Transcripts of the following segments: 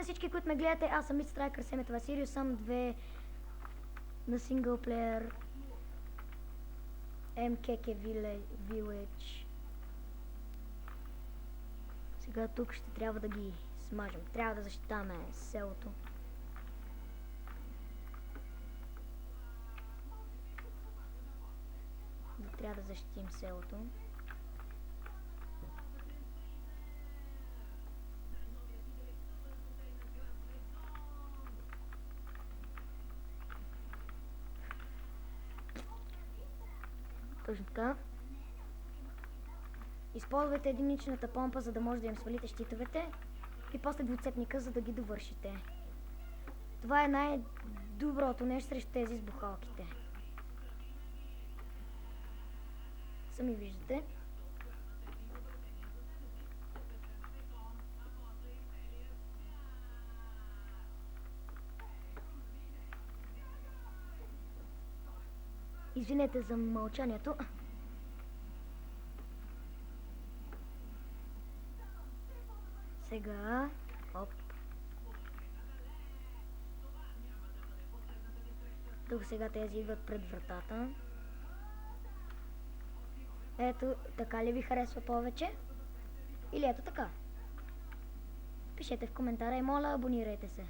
ден всички, които ме гледате. Аз съм Мит Страйкър, семе това Сириус, съм 2 на синглплеер MKK Village. Сега тук ще трябва да ги смажем. Трябва да защитаваме селото. Трябва да защитим селото. Точно така. Използвайте единичната помпа, за да може да им свалите щитовете. И после двуцепника, за да ги довършите. Това е най-доброто нещо срещу тези с бухалките. Сами виждате. Извинете за мълчанието. Сега... Оп. Тук сега тези идват пред вратата. Ето, така ли ви харесва повече? Или ето така? Пишете в коментара и моля, абонирайте се.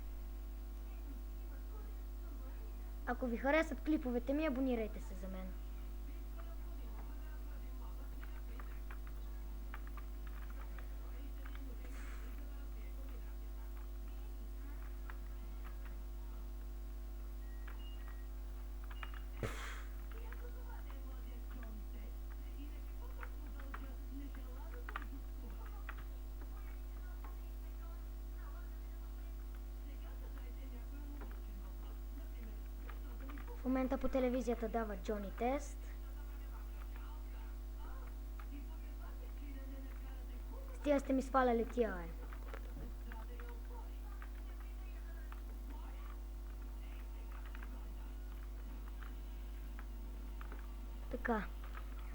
Ако ви харесват клиповете ми, абонирайте се за мен. В момента по телевизията дава Джони Тест. Стига сте ми сваляли тия, бе. Така.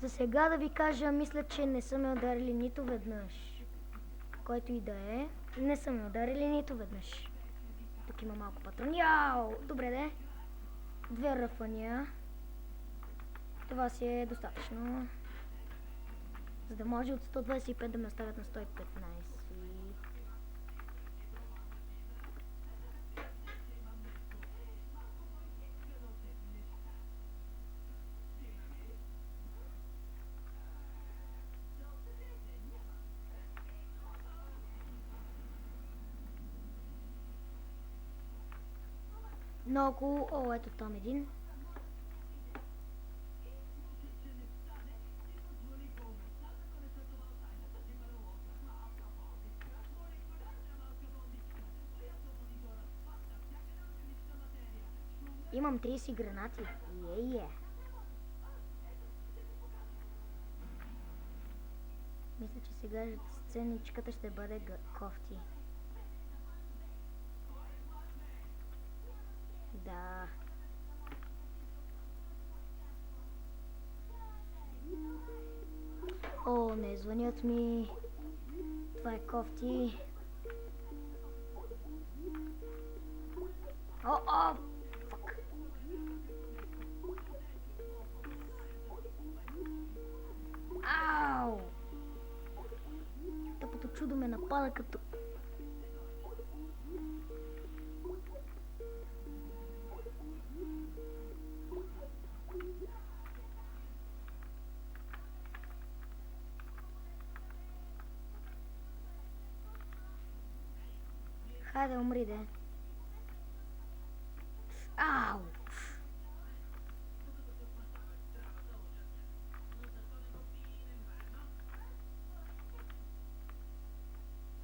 За сега да ви кажа, мисля, че не са ме ударили нито веднъж. Който и да е, не са ме ударили нито веднъж. Тук има малко патрони. Яу! Добре де. 2 ръфания. Това си е достатъчно. За да може от 125 да ме оставят на 115. Много... О, ето там един. Имам 30 гранати. Мисля, че сега сценичката ще бъде кофти. Да. О, не звънят ми. Това е кофти. О, фак. Ау! Тъпото чудо ме напада като... Хайде, умри, де. Ау!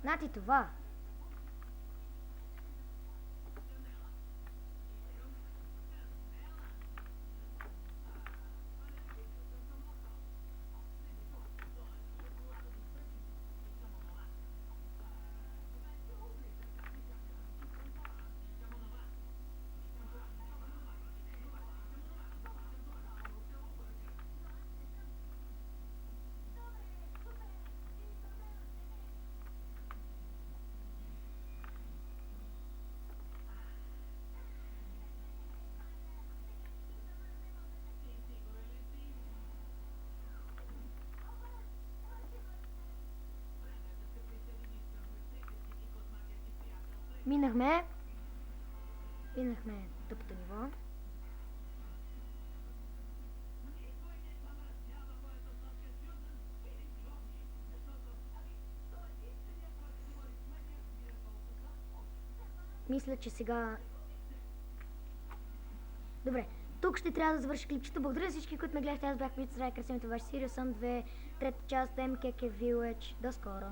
На ти това. Минахме тъпото ниво. Мисля, че сега... Добре, тук ще трябва да завърши клипчето. Благодаря всички, които ме гледахте. Аз бях Пит Страйкър, красивите ваши Serious Sam 2, трета част, MKK Village. До скоро!